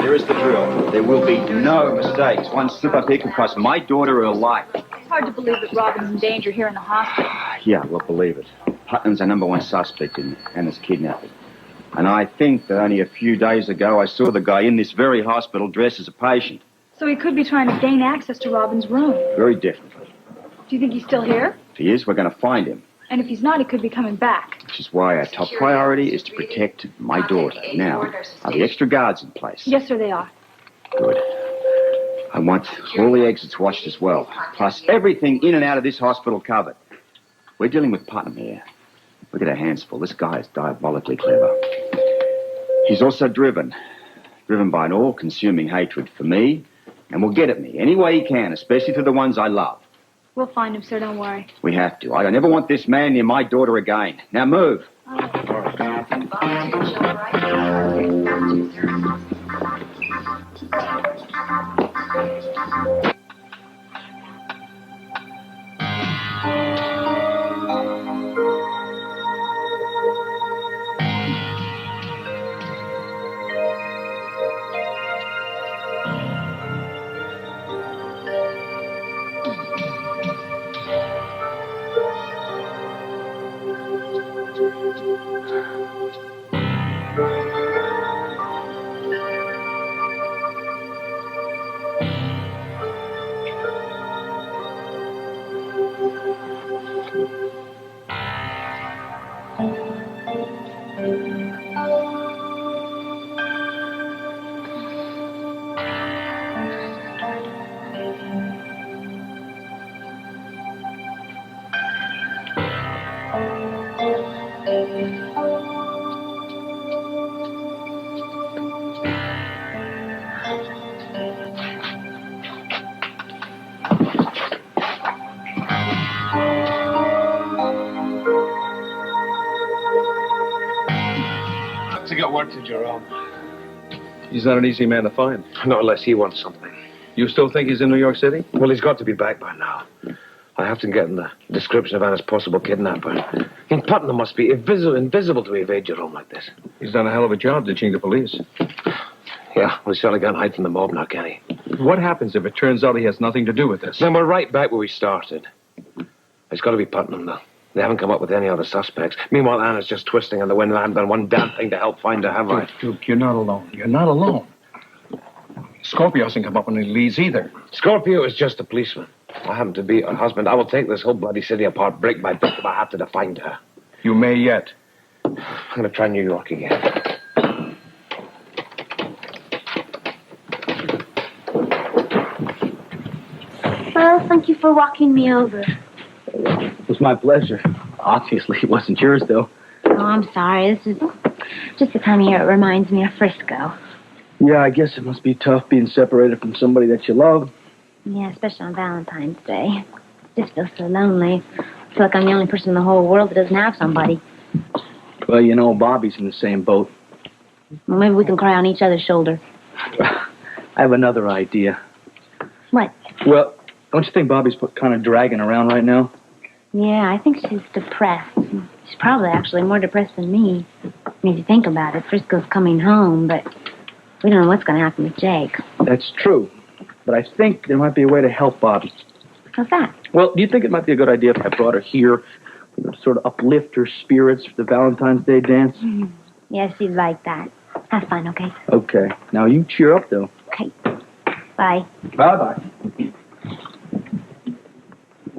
Here is the drill. There will be no mistakes. One slip-up here could cost my daughter her life. It's hard to believe that Robin's in danger here in the hospital. Yeah, we'll believe it. Putnam's our number one suspect in Anna's kidnapping. And I think that only a few days ago I saw the guy in this very hospital dressed as a patient. So he could be trying to gain access to Robin's room. Very definitely. Do you think he's still here? If he is, we're going to find him. And if he's not, he could be coming back. Which is why our top priority is to protect my daughter. Now, are the extra guards in place? Yes, sir, they are. Good. I want all the exits watched as well. Plus everything in and out of this hospital covered. We're dealing with Putnam here. Look at our hands full. This guy is diabolically clever. He's also driven by an all-consuming hatred for me, and will get at me any way he can, especially to the ones I love. We'll find him, sir, don't worry. We have to. I don't ever want this man near my daughter again. Now move. He got word to Jerome. He's not an easy man to find. Not unless he wants something. You still think he's in New York City? Well, he's got to be back by now. I have to get in the description of Anna's possible kidnapper. I mean, Putnam must be invisible to evade Jerome like this. He's done a hell of a job ditching the police. Yeah, well, he certainly can't hide from the mob now, can he? What happens if it turns out he has nothing to do with this? Then we're right back where we started. It's got to be Putnam, though. They haven't come up with any other suspects. Meanwhile, Anna's just twisting in the wind. I haven't done one damn thing to help find her, have I? Duke, you're not alone. You're not alone. Scorpio hasn't come up with any leads either. Scorpio is just a policeman. I happen to be her husband. I will take this whole bloody city apart brick by brick if I have to find her. You may yet. I'm going to try New York again. Well, thank you for walking me over. It was my pleasure. Obviously, it wasn't yours, though. Oh, I'm sorry. This is just the time of year it reminds me of Frisco. Yeah, I guess it must be tough being separated from somebody that you love. Yeah, especially on Valentine's Day. Just feel so lonely. I feel like I'm the only person in the whole world that doesn't have somebody. Well, you know, Bobby's in the same boat. Well, maybe we can cry on each other's shoulder. I have another idea. What? Well, don't you think Bobby's kind of dragging around right now? Yeah, I think she's depressed. She's probably actually more depressed than me. I mean, if you think about it, Frisco's coming home, but we don't know what's going to happen with Jake. That's true. But I think there might be a way to help Bobby. How's that? Well, do you think it might be a good idea if I brought her here, you know, to sort of uplift her spirits for the Valentine's Day dance? Mm-hmm. Yes, she'd like that. Have fun, okay? Okay. Now, you cheer up, though. Okay. Bye. Bye-bye.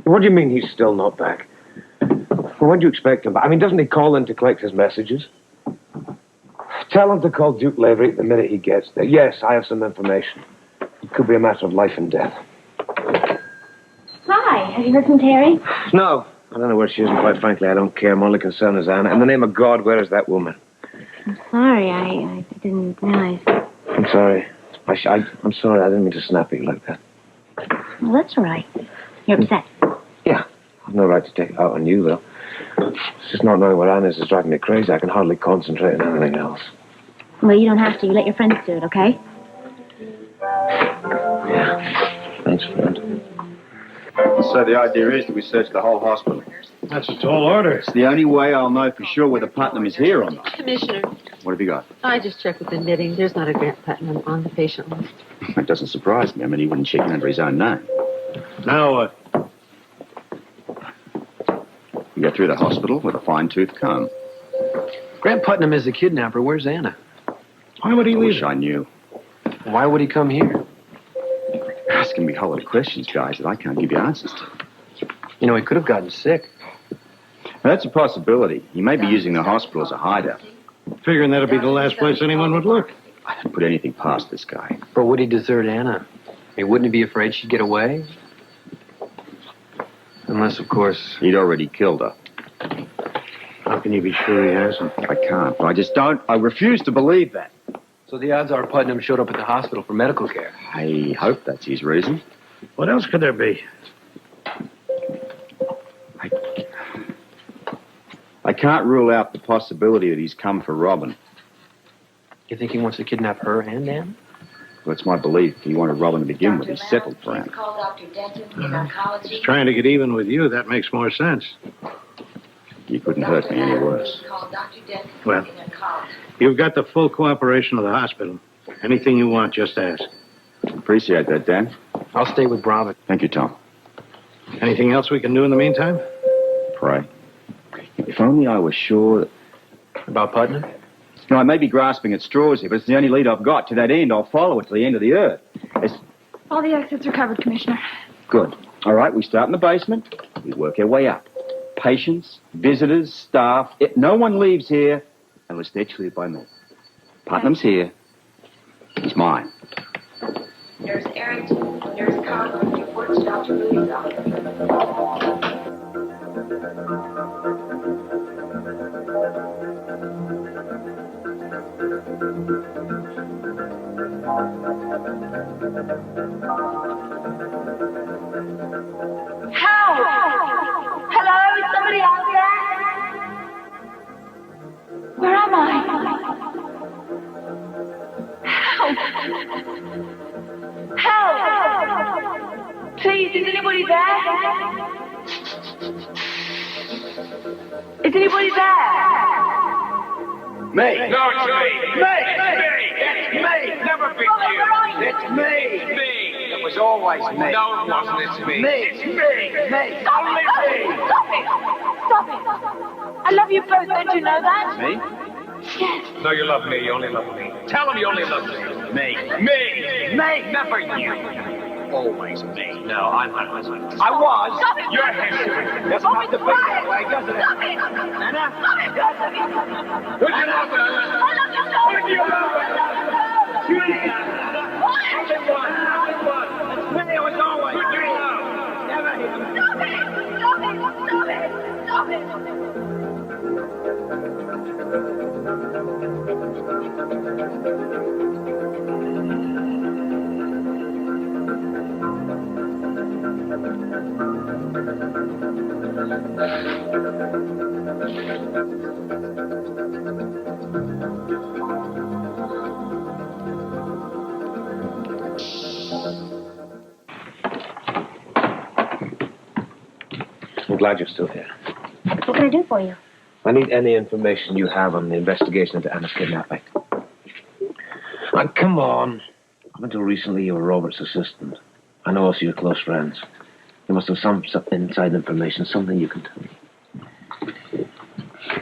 What do you mean he's still not back? Well, when do you expect him back? I mean, doesn't he call in to collect his messages? Tell him to call Duke Lavery the minute he gets there. Yes, I have some information. It could be a matter of life and death. Hi. Have you heard from Terry? No. I don't know where she is, and quite frankly, I don't care. My only concern is Anna. In the name of God, where is that woman? I'm sorry. I didn't realize. I'm sorry. I'm sorry. I didn't mean to snap at you like that. Well, that's all right. You're upset. Yeah. I've no right to take it out on you, though. It's just not knowing where Anna is driving me crazy. I can hardly concentrate on anything else. Well, you don't have to. You let your friends do it, okay? Yeah. Thanks, friend. So the idea is that we search the whole hospital. That's a tall order. It's the only way I'll know for sure whether Putnam is here or not. Commissioner, What have you got? I just checked with the knitting. There's not a Grant Putnam on the patient list. That doesn't surprise me. I mean, he wouldn't check in under his own name. Now what? You go through the hospital with a fine-tooth comb. Grant Putnam is the kidnapper. Where's Anna? Why would he I leave? wish I knew. Why would he come here? Asking me holiday questions, guys, that I can't give you answers to. You know, he could have gotten sick. Now, that's a possibility. He may be using the hospital as a hideout. Figuring that'd be the last place anyone would look. I don't put anything past this guy. But would he desert Anna? I mean, wouldn't he be afraid she'd get away? Unless, of course... He'd already killed her. How can you be sure he hasn't? I can't. I just don't. I refuse to believe that. So the odds are Putnam showed up at the hospital for medical care. I hope that's his reason. What else could there be? I can't rule out the possibility that he's come for Robin. You think he wants to kidnap her and Anna? Well, it's my belief he wanted Robin to begin with. He settled for him. He's trying to get even with you. That makes more sense. You couldn't hurt me any worse. Well, you've got the full cooperation of the hospital. Anything you want, just ask. Appreciate that, Dan. I'll stay with Robin. Thank you, Tom. Anything else we can do in the meantime? Pray. If only I was sure that... About Putnam? No, I may be grasping at straws here, but it's the only lead I've got. To that end, I'll follow it to the end of the earth. It's... All the exits are covered, Commissioner. Good. All right, we start in the basement. We work our way up. Patients, visitors, staff. No one leaves here unless they're cleared by me. Putnam's here. He's mine. Nurse Arrington, Nurse Conlon, reports Dr. Louis' office. Hello? Is somebody out there? Where am I? Help! Please, is anybody there? Is anybody there? Me! No, it's me! Me! It's me! Never been you! It's me! Me! It was always me. No, it wasn't. It's me. Me! It's me! Stop Only it! me! Stop it! Stop it! I love you both, don't you know that? Me? Yes. No, you love me. You only love me. Tell him you only love me. Me! Me! Me! Never you. Always me. No, I'm not husband. I was. Stop it! You're him. That's not the big way, doesn't it? Stop it! Anna? Stop it! Stop it! Would you love her? I love you so much! Would you love her? You ain't got it. Only one. Only one. It's me. It was always Would me. you love? Never him. Stop it! Stop it! Stop it! Stop it! I'm glad you're still here. What can I do for you? I need any information you have on the investigation into Anna's kidnapping. Oh, come on. Up until recently, you were Robert's assistant. I know also you're close friends. You must have some inside information, something you can tell me.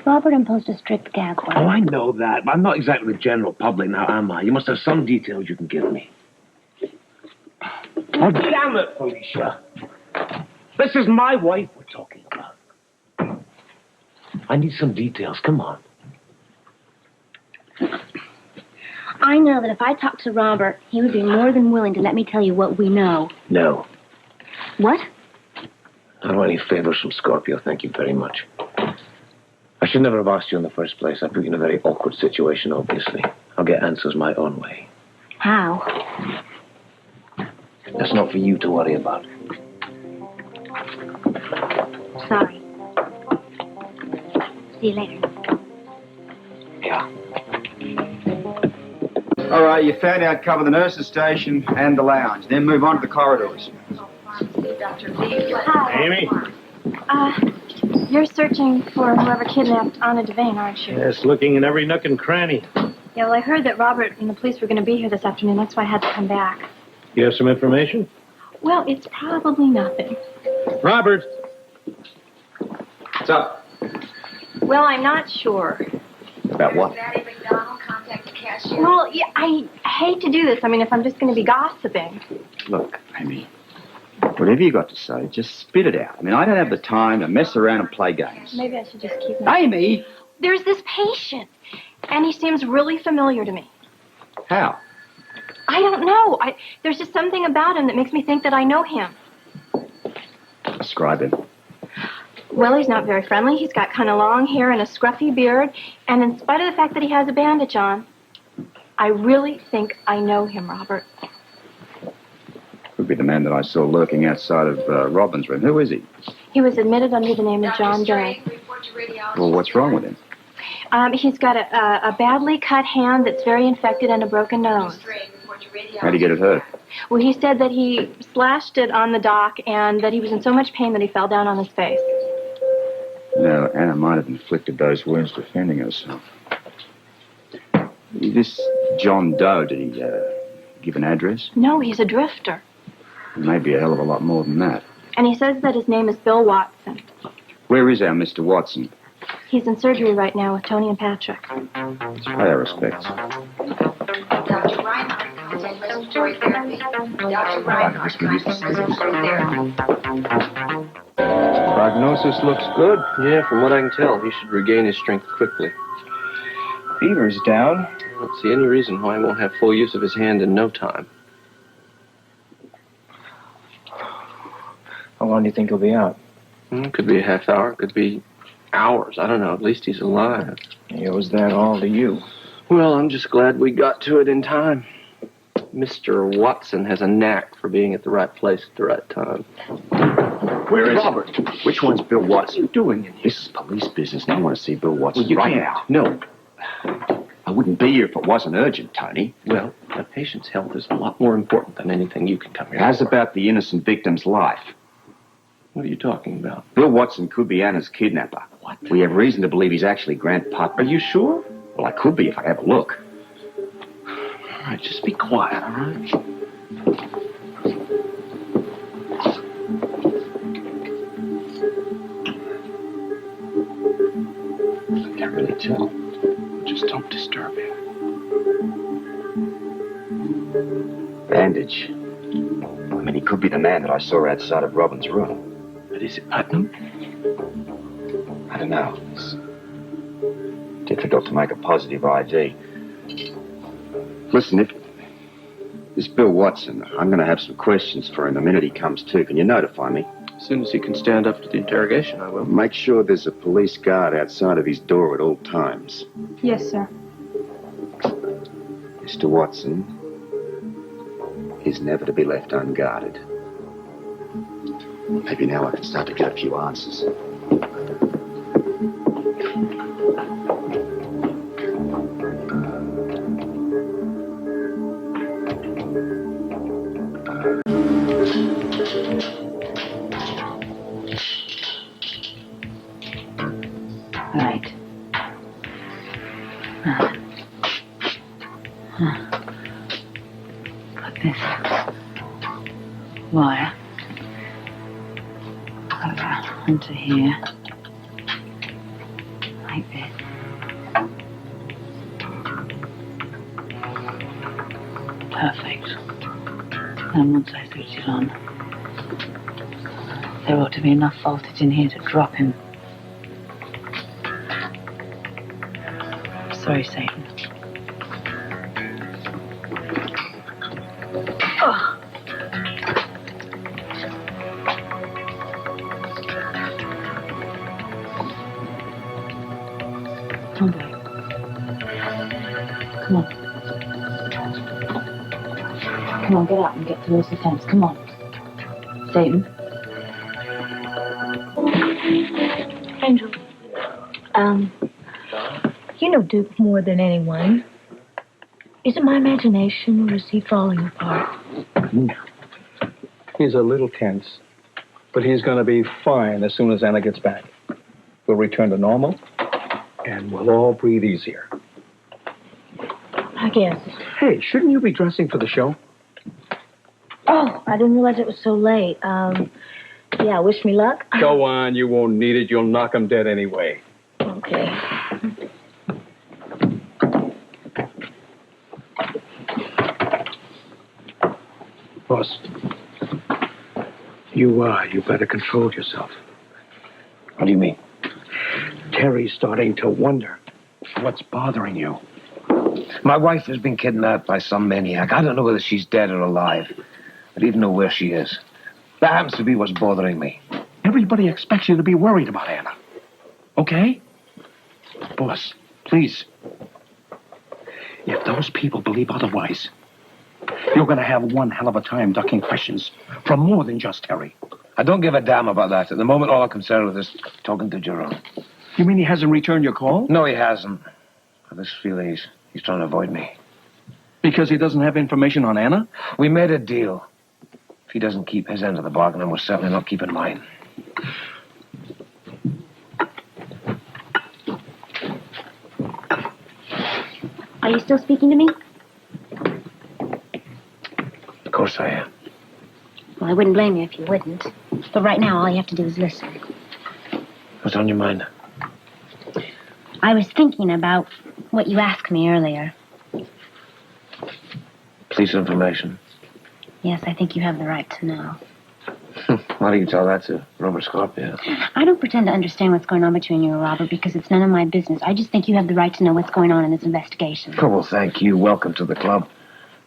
Robert imposed a strict gag order. Oh, I know that, but I'm not exactly the general public now, am I? You must have some details you can give me. Oh, damn it, Felicia. This is my wife we're talking about. I need some details. Come on. I know that if I talked to Robert, he would be more than willing to let me tell you what we know. No. What? I don't want any favors from Scorpio. Thank you very much. I should never have asked you in the first place. I put you in a very awkward situation, obviously. I'll get answers my own way. How? That's not for you to worry about. Sorry. See you later. Yeah. All right, you found out cover the nurses' station and the lounge. Then move on to the corridors. Dr. Lee. Amy? You're searching for whoever kidnapped Anna Devane, aren't you? Yes, looking in every nook and cranny. Yeah, well, I heard that Robert and the police were going to be here this afternoon. That's why I had to come back. You have some information? Well, it's probably nothing. Robert! What's up? Well, I'm not sure. About what? Maddie McDonald, contact the cashier. Well, yeah, I hate to do this. I mean, if I'm just going to be gossiping. Look, Amy, whatever you got to say, just spit it out. I mean, I don't have the time to mess around and play games. Maybe I should just keep... Amy! There's this patient, and he seems really familiar to me. How? I don't know. There's just something about him that makes me think that I know him. Describe him. Well, he's not very friendly. He's got kind of long hair and a scruffy beard. And in spite of the fact that he has a bandage on, I really think I know him, Robert. Could be the man that I saw lurking outside of Robin's room. Who is he? He was admitted under the name of John Doe. Well, what's wrong with him? He's got a badly cut hand that's very infected and a broken nose. How'd he get it hurt? Well, he said that he slashed it on the dock and that he was in so much pain that he fell down on his face. No, Anna might have inflicted those wounds defending herself. This John Doe, did he give an address? No, he's a drifter. Maybe a hell of a lot more than that. And he says that his name is Bill Watson. Where is our Mr. Watson? He's in surgery right now with Tony and Patrick. Pay our respects. Dr. Reinhardt, contact respiratory therapy. Dr. Reinhardt, contact respiratory therapy. Prognosis looks good. Yeah, from what I can tell, he should regain his strength quickly. Fever's down. I don't see any reason why he won't have full use of his hand in no time. How long do you think he'll be out? Could be a half hour, could be hours. I don't know. At least he's alive. He owes that all to you. Well, I'm just glad we got to it in time. Mr. Watson has a knack for being at the right place at the right time. Where is Robert? Which one's Bill Watson? What are you doing in here? This is police business, and I want to see Bill Watson You right can't. now. No. I wouldn't be here if it wasn't urgent, Tony. Well, a patient's health is a lot more important than anything you can come here How's for. about the innocent victim's life? What are you talking about? Bill Watson could be Anna's kidnapper. What? We have reason to believe he's actually Grant Putnam. Are you sure? Well, I could be if I have a look. All right, just be quiet, all right? I can't really tell. Just don't disturb him. Bandage. I mean, he could be the man that I saw outside of Robin's room. But is it Putnam? I don't know. It's difficult to make a positive ID. Listen, if this Bill Watson, I'm going to have some questions for him the minute he comes to. Can you notify me? As soon as he can stand up to the interrogation, I will. Make sure there's a police guard outside of his door at all times. Yes, sir. Mr. Watson is never to be left unguarded. Maybe now I can start to get a few answers. Right. Put this wire over onto here. Like this. Perfect. And once I switch it on, there ought to be enough voltage in here to drop him. Sorry, Satan. Oh. Come on, boy. Come on. Come on, get up and get towards the fence. Come on. Satan. Angel. You know Duke more than anyone. Is it my imagination, or is he falling apart? He's a little tense, but he's going to be fine as soon as Anna gets back. We'll return to normal, and we'll all breathe easier. I guess. Hey, shouldn't you be dressing for the show? Oh, I didn't realize it was so late. Yeah, wish me luck. Go on, you won't need it. You'll knock 'em dead anyway. Okay. Boss, you better control yourself. What do you mean? Terry's starting to wonder what's bothering you. My wife has been kidnapped by some maniac. I don't know whether she's dead or alive. I don't even know where she is. That happens to be what's bothering me. Everybody expects you to be worried about Anna. Okay? Boss, please. If those people believe otherwise, you're going to have one hell of a time ducking questions from more than just Terry. I don't give a damn about that. At the moment, all I'm concerned with is talking to Jerome. You mean he hasn't returned your call? No, he hasn't. I have this feeling he's trying to avoid me. Because he doesn't have information on Anna? We made a deal. If he doesn't keep his end of the bargain, then we're certainly not keeping mine. Are you still speaking to me? Of course I am. Well, I wouldn't blame you if you wouldn't. But right now, all you have to do is listen. What's on your mind? I was thinking about what you asked me earlier. Police information. Yes, I think you have the right to know. Why do you tell that to Robert Scorpio? I don't pretend to understand what's going on between you and Robert because it's none of my business. I just think you have the right to know what's going on in this investigation. Oh, well, thank you. Welcome to the club.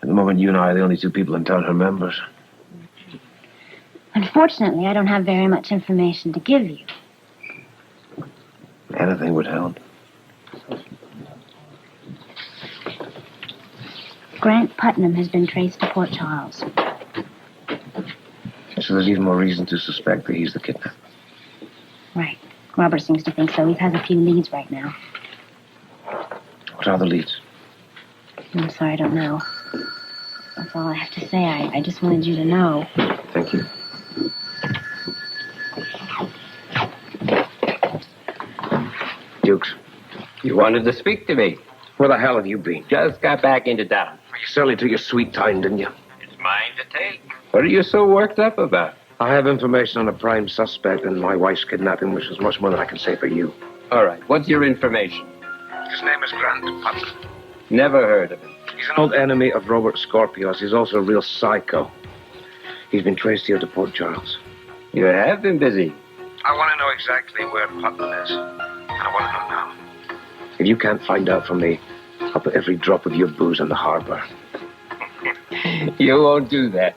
At the moment, you and I are the only two people in town who are members. Unfortunately, I don't have very much information to give you. Anything would help. Grant Putnam has been traced to Port Charles. So there's even more reason to suspect that he's the kidnapper. Right. Robert seems to think so. He has a few leads right now. What are the leads? I'm sorry, I don't know. That's all I have to say. I just wanted you to know. Thank you. Dukes, You wanted to speak to me. where the hell have you been? Just got back into town. You certainly took your sweet time, didn't you? It's mine to take. What are you so worked up about? I have information on a prime suspect in my wife's kidnapping, which is much more than I can say for you. All right, what's your information? His name is Grant Putnam. Never heard of him. He's an old enemy of Robert Scorpio's. He's also a real psycho. He's been traced here to Port Charles. You have been busy. I want to know exactly where Putnam is. And I want to know now. If you can't find out for me, I'll put every drop of your booze in the harbor. You won't do that.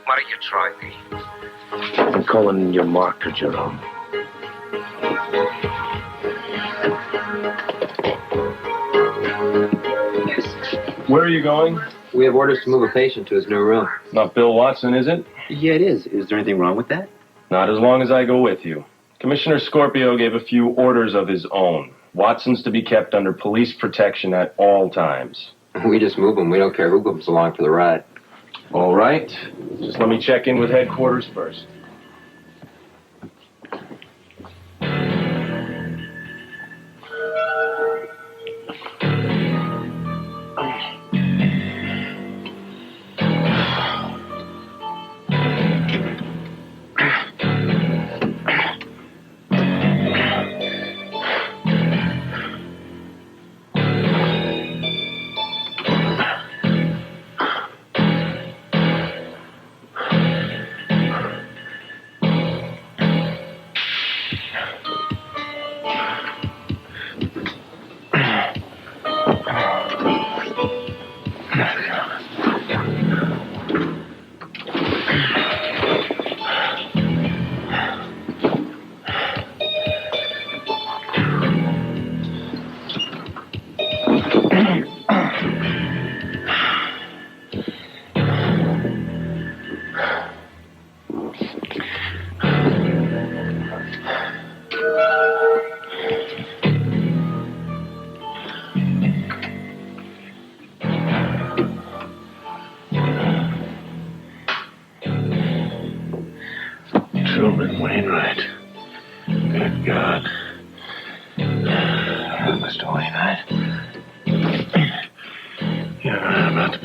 Why don't you try me? I'm calling your marker, Jerome. Where are you going? We have orders to move a patient to his new room. Not Bill Watson, is it? Yeah, it is. Is there anything wrong with that? Not as long as I go with you. Commissioner Scorpio gave a few orders of his own. Watson's to be kept under police protection at all times. We just move him. We don't care who comes along for the ride. All right. Just let me check in with headquarters first. Truman Wainwright. Good God.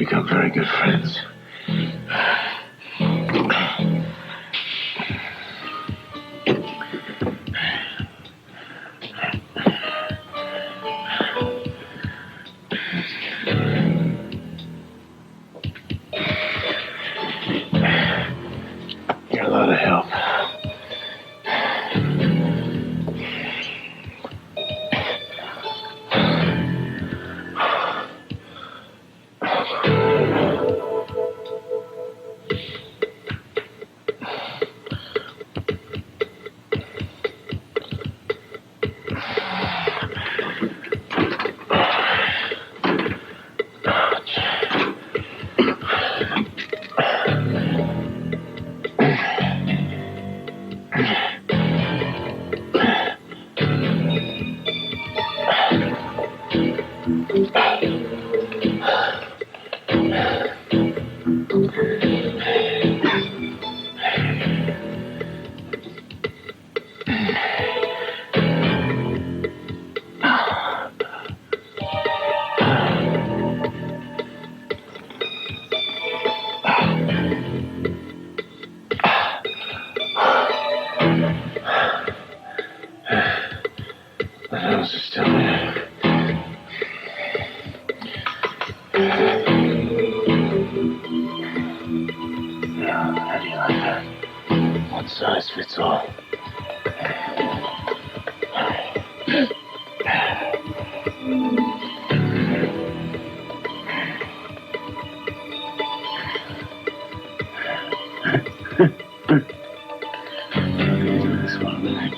become very good friends. You're a lot of help. The nose is still there. Now, how do you like that? One size fits all. This one, right?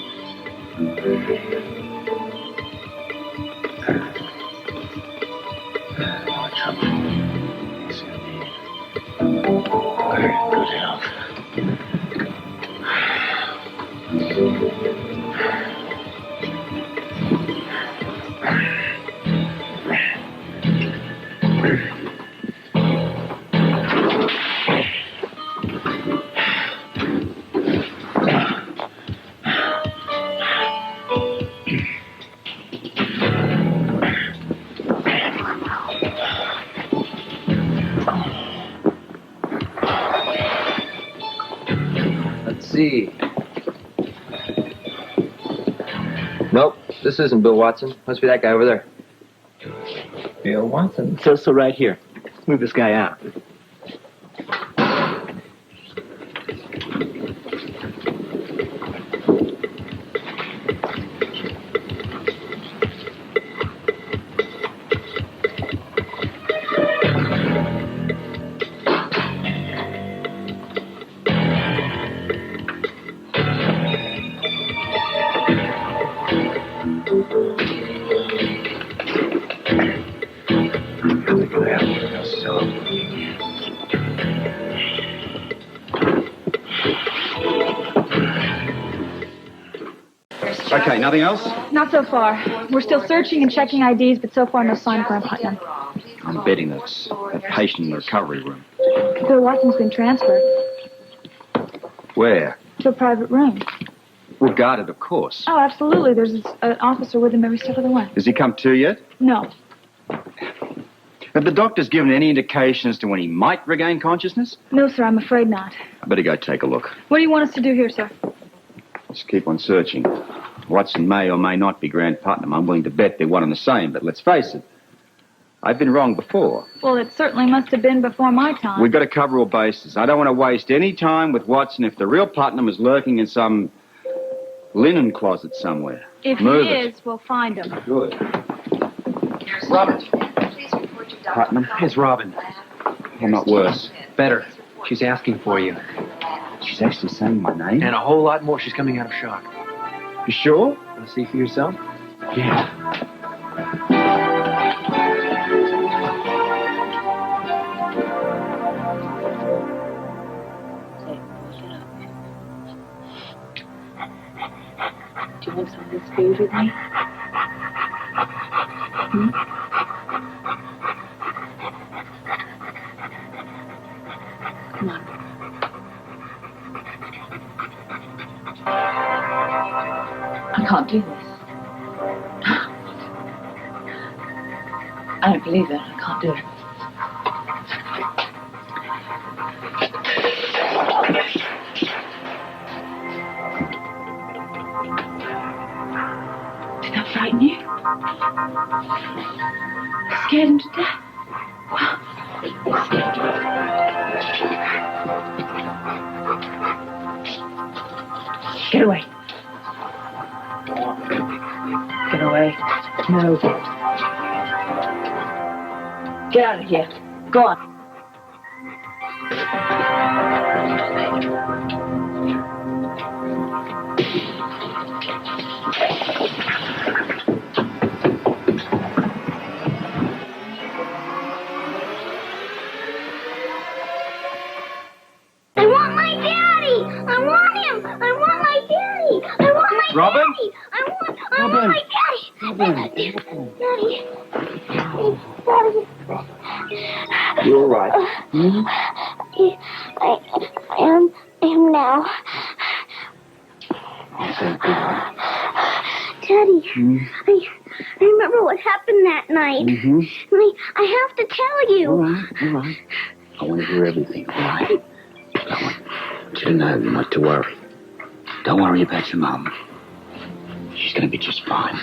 No trouble. Yes, indeed. Very good health. Let's see. Nope, this isn't Bill Watson. Must be that guy over there. Bill Watson? So right here. Let's move this guy out. Look at that. They're still open. Okay, nothing else? Not so far. We're still searching and checking IDs, but so far no sign of Graham Putnam. I'm betting that's a patient in the recovery room. Bill Watson's been transferred Where? to a private room. Well, guarded, of course. Oh, absolutely. There's an officer with him every step of the way. Has he come to yet? No. Have the doctors given any indication as to when he might regain consciousness? No, sir, I'm afraid not. I better go take a look. What do you want us to do here, sir? Just keep on searching. Watson may or may not be Grant Putnam. I'm willing to bet they're one and the same, but let's face it, I've been wrong before. Well, it certainly must have been before my time. We've got to cover all bases. I don't want to waste any time with Watson if the real Putnam is lurking in some linen closet somewhere. If Move he it. is, we'll find him. Good. Robert. Putnam? Here's Robin. Well, not worse. Better. She's asking for you. She's actually saying my name? And a whole lot more. She's coming out of shock. You sure? Want to see for yourself? Yeah. Do you want some of this food with me? Come on. I can't do this. I don't believe it. I can't do it. Scared him to death. Get away. Get away. No. Get out of here. Go on. I want my daddy! I want him! I want my daddy! I want my Robin? daddy! I want my daddy! Daddy. You all right? I am now. Daddy, I remember what happened that night. I have to tell you. All right. I want to hear everything, all right? I want you to know not to worry. Don't worry about your mum. She's going to be just fine.